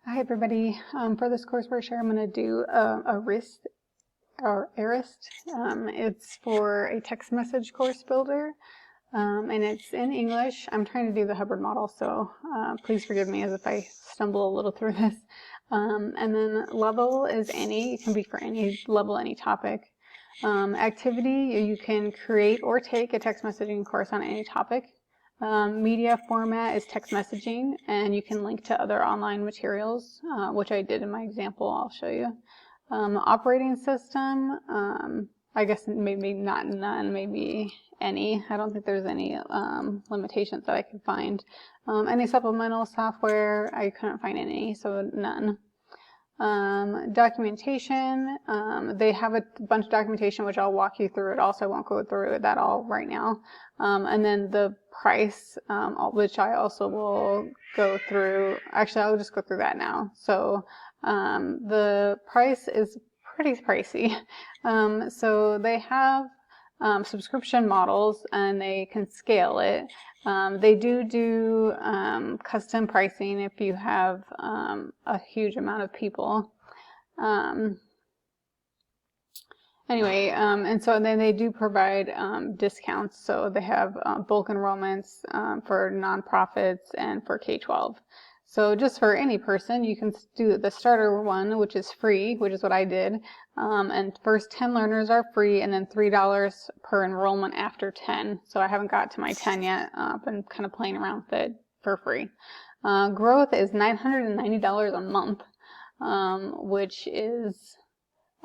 Hi everybody. For this course brochure, I'm going to do Arist or Arist. It's for a text message course builder, and it's in English. I'm trying to do the Hubbard model, so please forgive me as if I stumble a little through this. And then level is any. It can be for any level, any topic. Activity, you can create or take a text messaging course on any topic. Media format is text messaging, and you can link to other online materials, which I did in my example. I'll show you. Operating system, I guess maybe not none, maybe any. I don't think there's any limitations that I could find. Any supplemental software, I couldn't find any, so none. Documentation, they have a bunch of documentation which I'll walk you through it also. I won't go through that all right now. And then the price, which I also will go through. Actually, I'll just go through that now. So the price is pretty pricey. So they have subscription models and they can scale it. They do custom pricing if you have a huge amount of people. Anyway, and so then they do provide discounts. So they have bulk enrollments for nonprofits and for K-12. So just for any person, you can do the starter one, which is free, which is what I did. And first 10 learners are free, and then $3 per enrollment after 10. So I haven't got to my 10 yet. I've been kind of playing around with it for free. Growth is $990 a month, which is,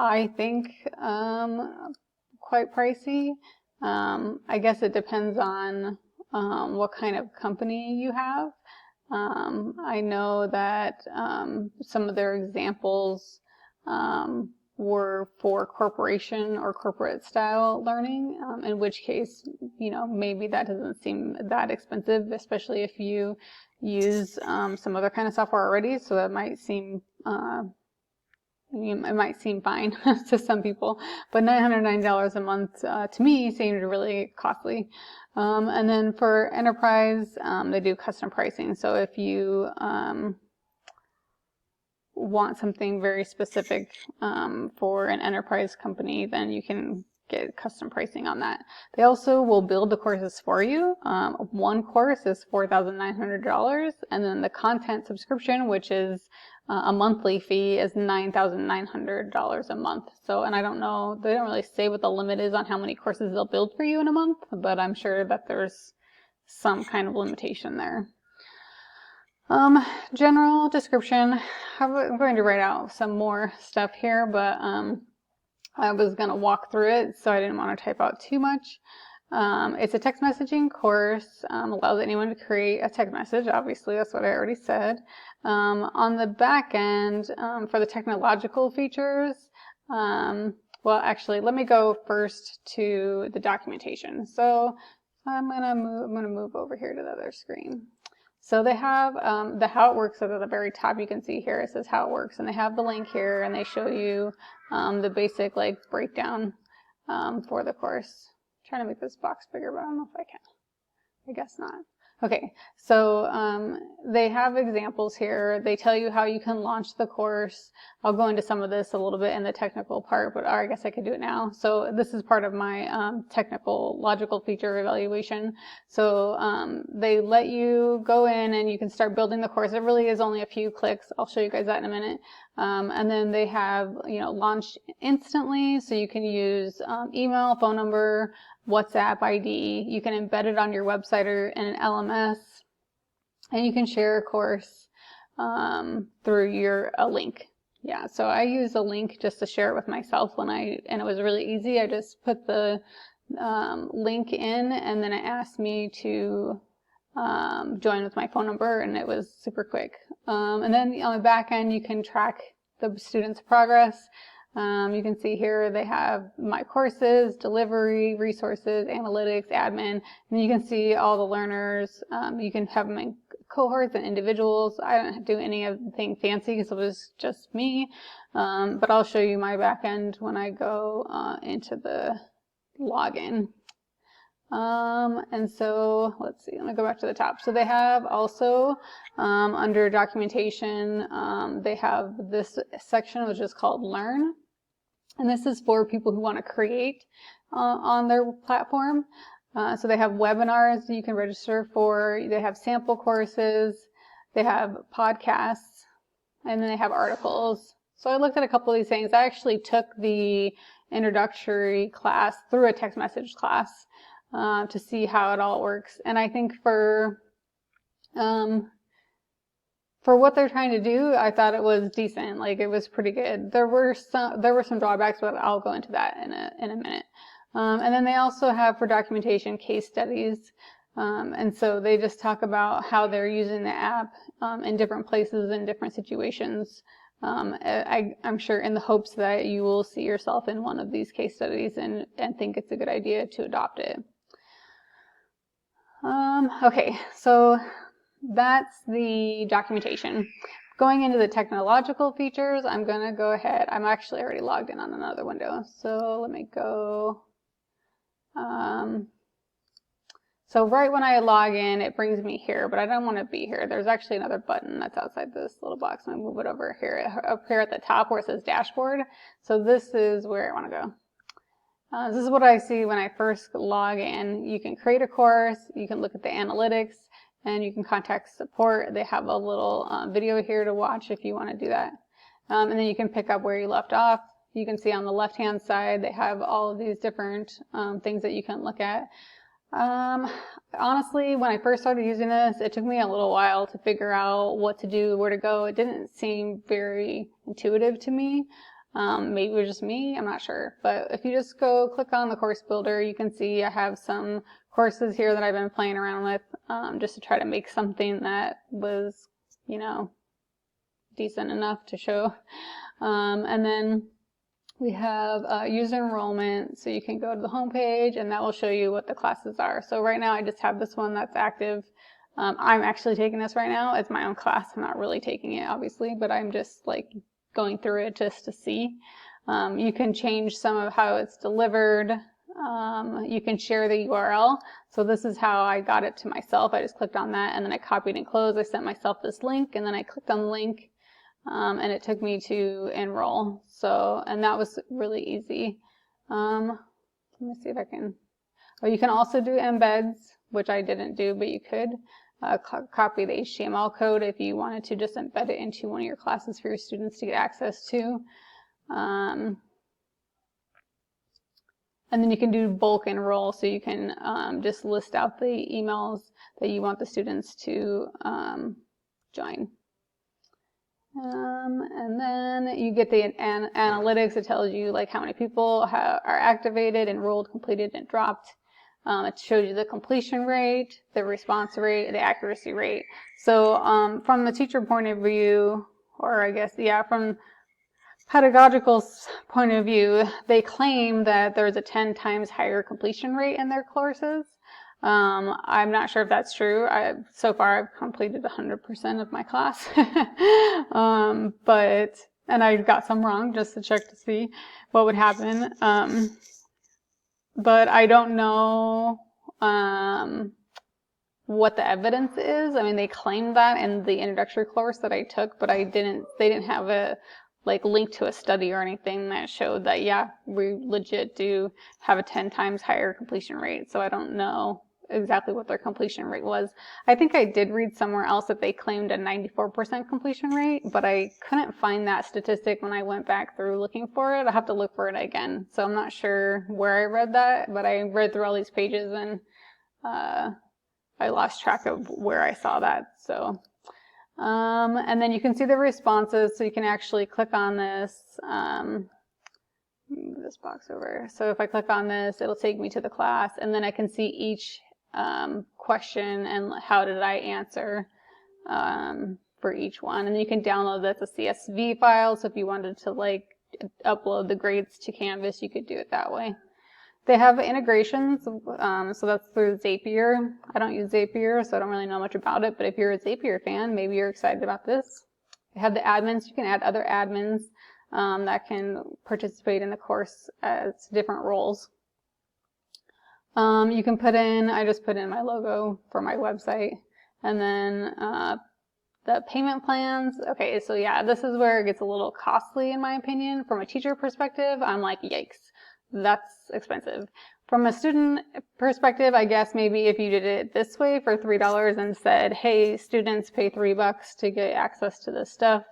I think, quite pricey. I guess it depends on what kind of company you have. I know that some of their examples were for corporation or corporate style learning, in which case, maybe that doesn't seem that expensive, especially if you use some other kind of software already. So that might seem it might seem fine to some people, but $990 a month to me seemed really costly. And then for enterprise, they do custom pricing. So if you want something very specific for an enterprise company, then you can get custom pricing on that. They also will build the courses for you. One course is $4,900, and then the content subscription, which is a monthly fee, is $9,900 a month. So, and I don't know, they don't really say what the limit is on how many courses they'll build for you in a month, but I'm sure that there's some kind of limitation there. General description. I'm going to write out some more stuff here, but I was going to walk through it, so I didn't want to type out too much. It's a text messaging course, allows anyone to create a text message. Obviously, that's what I already said. On the back end, for the technological features, well, actually, let me go first to the documentation. So I'm gonna move over here to the other screen. So they have the how it works at the very top. You can see here it says how it works, and they have the link here, and they show you the basic breakdown for the course. I'm trying to make this box bigger, but I don't know if I can. I guess not. Okay, so they have examples here. They tell you how you can launch the course. I'll go into some of this a little bit in the technical part, but I guess I could do it now. So this is part of my technical logical feature evaluation. So they let you go in and you can start building the course. It really is only a few clicks. I'll show you guys that in a minute. And then they have, launch instantly. So you can use email, phone number, WhatsApp ID. You can embed it on your website or in an LMS, and you can share a course through a link. Yeah, so I use a link just to share it with myself and it was really easy. I just put the link in, and then it asked me to join with my phone number, and it was super quick. And then on the back end, you can track the student's progress. You can see here they have my courses, delivery, resources, analytics, admin, and you can see all the learners. You can have them in cohorts and individuals. I don't do anything fancy because it was just me, but I'll show you my back end when I go into the login. And so let's see, let me go back to the top. So they have also under documentation, they have this section which is called Learn. And this is for people who want to create on their platform. So they have webinars you can register for. They have sample courses. They have podcasts. And then they have articles. So I looked at a couple of these things. I actually took the introductory class through a text message class to see how it all works. And I think for what they're trying to do, I thought it was decent. Like, it was pretty good. There were some drawbacks, but I'll go into that in a minute. And then they also have for documentation case studies. And so they just talk about how they're using the app in different places and different situations. I'm sure in the hopes that you will see yourself in one of these case studies and think it's a good idea to adopt it. Okay, so that's the documentation. Going into the technological features, I'm going to go ahead. I'm actually already logged in on another window. So let me go. So right when I log in, it brings me here, but I don't want to be here. There's actually another button that's outside this little box. I'm going to move it over here, up here at the top where it says dashboard. So this is where I want to go. This is what I see when I first log in. You can create a course, you can look at the analytics, and you can contact support. They have a little video here to watch if you want to do that. And then you can pick up where you left off. You can see on the left-hand side, they have all of these different things that you can look at. Honestly, when I first started using this, it took me a little while to figure out what to do, where to go. It didn't seem very intuitive to me. Maybe it was just me, I'm not sure. But if you just go click on the course builder, you can see I have some courses here that I've been playing around with just to try to make something that was, you know, decent enough to show. And then we have user enrollment, so you can go to the home page and that will show you what the classes are. So right now I just have this one that's active. I'm actually taking this right now. It's my own class. I'm not really taking it, obviously, but I'm just like going through it just to see. You can change some of how it's delivered. You can share the URL. So this is how I got it to myself. I just clicked on that and then I copied and closed. I sent myself this link and then I clicked on the link. And it took me to enroll. So, and that was really easy. Let me see if I can. Oh, you can also do embeds, which I didn't do, but you could copy the HTML code if you wanted to just embed it into one of your classes for your students to get access to. And then you can do bulk enroll, so you can just list out the emails that you want the students to join. And then you get the analytics. It tells you like how many people are activated, enrolled, completed, and dropped. It shows you the completion rate, the response rate, the accuracy rate. So from the teacher point of view, or I guess, yeah, from pedagogical point of view, they claim that there's a 10 times higher completion rate in their courses. I'm not sure if that's true. So far I've completed 100% of my class. And I got some wrong just to check to see what would happen. But I don't know, what the evidence is. I mean, they claimed that in the introductory course that I took, but they didn't have a link to a study or anything that showed that, yeah, we legit do have a 10 times higher completion rate. So I don't know exactly what their completion rate was. I think I did read somewhere else that they claimed a 94% completion rate, but I couldn't find that statistic when I went back through looking for it. I'll have to look for it again. So I'm not sure where I read that, but I read through all these pages and I lost track of where I saw that. So, and then you can see the responses, so you can actually click on this. Move this box over. So if I click on this, it'll take me to the class, and then I can see each question and how did I answer for each one. And then you can download that's a CSV file, so if you wanted to upload the grades to Canvas, you could do it that way. They have integrations, so that's through Zapier. I don't use Zapier, so I don't really know much about it, but if you're a Zapier fan, maybe you're excited about this. They have the admins. You can add other admins that can participate in the course as different roles. You can put in, I just put in my logo for my website, and then the payment plans. Okay, so yeah, this is where it gets a little costly in my opinion. From a teacher perspective, I'm like, yikes, that's expensive. From a student perspective, I guess maybe if you did it this way for $3 and said, hey, students pay $3 to get access to this stuff,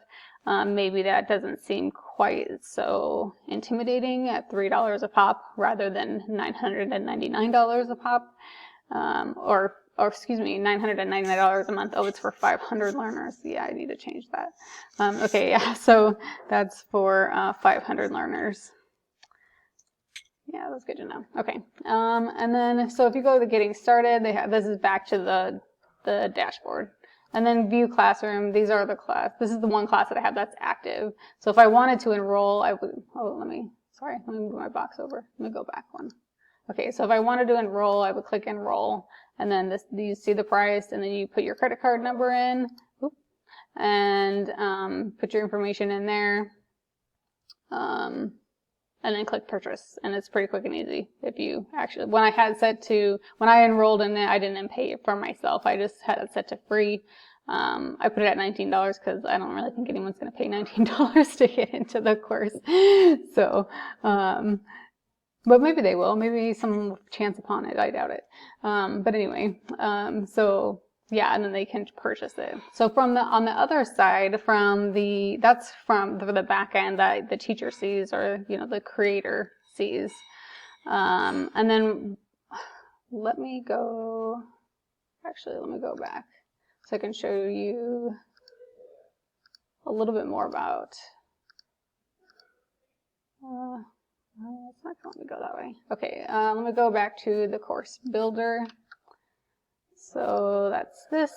maybe that doesn't seem quite so intimidating at $3 a pop rather than $999 a pop, or excuse me, $999 a month. Oh, it's for 500 learners. Yeah, I need to change that. Okay, yeah, so that's for 500 learners. Yeah, that's good to know. Okay, and then so if you go to the getting started, they have, this is back to the dashboard. And then view classroom, these are the class. This is the one class that I have that's active. So if I wanted to enroll, I would, let me move my box over. Let me go back one. Okay, so if I wanted to enroll, I would click enroll, and then you see the price, and then you put your credit card number in, and put your information in there, and then click purchase, and it's pretty quick and easy. If you actually, when I enrolled in it, I didn't pay it for myself. I just had it set to free. I put it at $19 because I don't really think anyone's going to pay $19 to get into the course. So, but maybe they will. Maybe someone will chance upon it. I doubt it. But anyway, so yeah, and then they can purchase it. So on the other side, that's from the back end that the teacher sees, or the creator sees. And then let me go back so I can show you a little bit more about. It's not going to let me go that way. Okay, let me go back to the course builder. So that's this.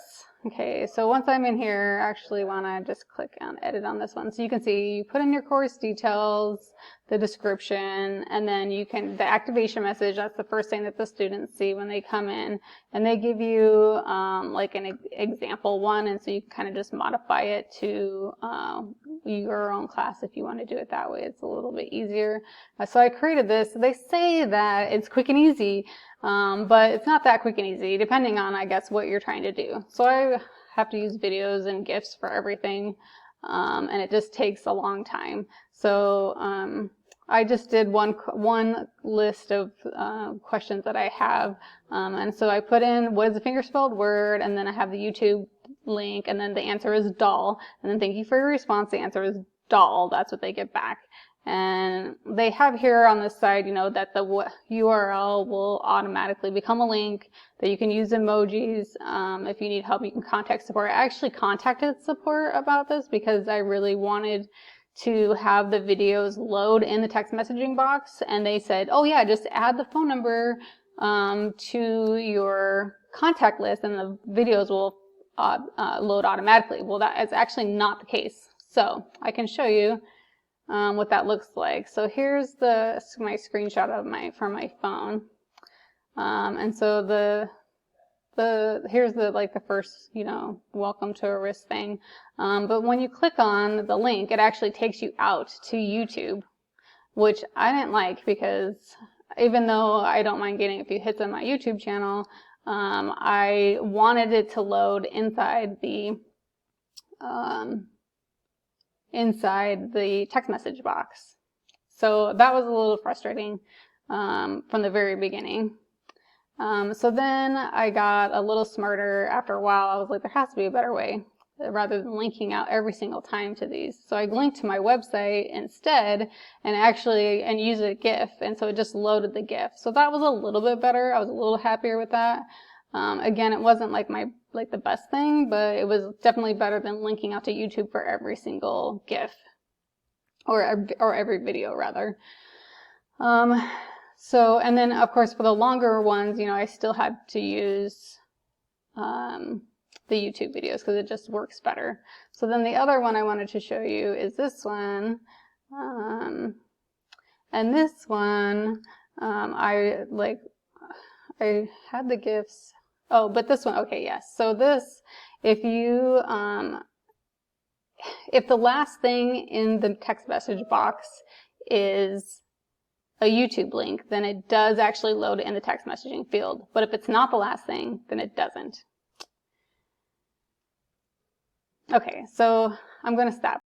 Okay, so once I'm in here, I actually want to just click on edit on this one. So you can see you put in your course details, the description, and then the activation message, that's the first thing that the students see when they come in. And they give you like an example one, and so you can kind of just modify it to your own class if you want to do it that way. It's a little bit easier. So I created this. They say that it's quick and easy, but it's not that quick and easy, depending on, I guess, what you're trying to do. So I have to use videos and GIFs for everything, and it just takes a long time. So I just did one list of questions that I have, and so I put in what is a finger-spelled word, and then I have the YouTube link, and then the answer is doll, and then thank you for your response. The answer is doll. That's what they get back. And they have here on this side, that the URL will automatically become a link, that you can use emojis. If you need help, you can contact support. I actually contacted support about this because I really wanted to have the videos load in the text messaging box. And they said, oh yeah, just add the phone number to your contact list and the videos will load automatically. Well, that is actually not the case. So I can show you what that looks like. So here's my screenshot from my phone, and so here's the first welcome to Arist thing. But when you click on the link, it actually takes you out to YouTube, which I didn't like, because even though I don't mind getting a few hits on my YouTube channel, I wanted it to load inside the text message box. So that was a little frustrating from the very beginning. So then I got a little smarter after a while. I was like, there has to be a better way, rather than linking out every single time to these. So I linked to my website instead and used a GIF, and so it just loaded the GIF. So that was a little bit better. I was a little happier with that. Again, it wasn't like the best thing, but it was definitely better than linking out to YouTube for every single GIF, or every video rather. So, and then of course for the longer ones, I still had to use the YouTube videos because it just works better. So then the other one I wanted to show you is this one, and this one I had the GIFs. Oh, but this one, okay, yes. So this, if the last thing in the text message box is a YouTube link, then it does actually load it in the text messaging field. But if it's not the last thing, then it doesn't. Okay, so I'm going to stop.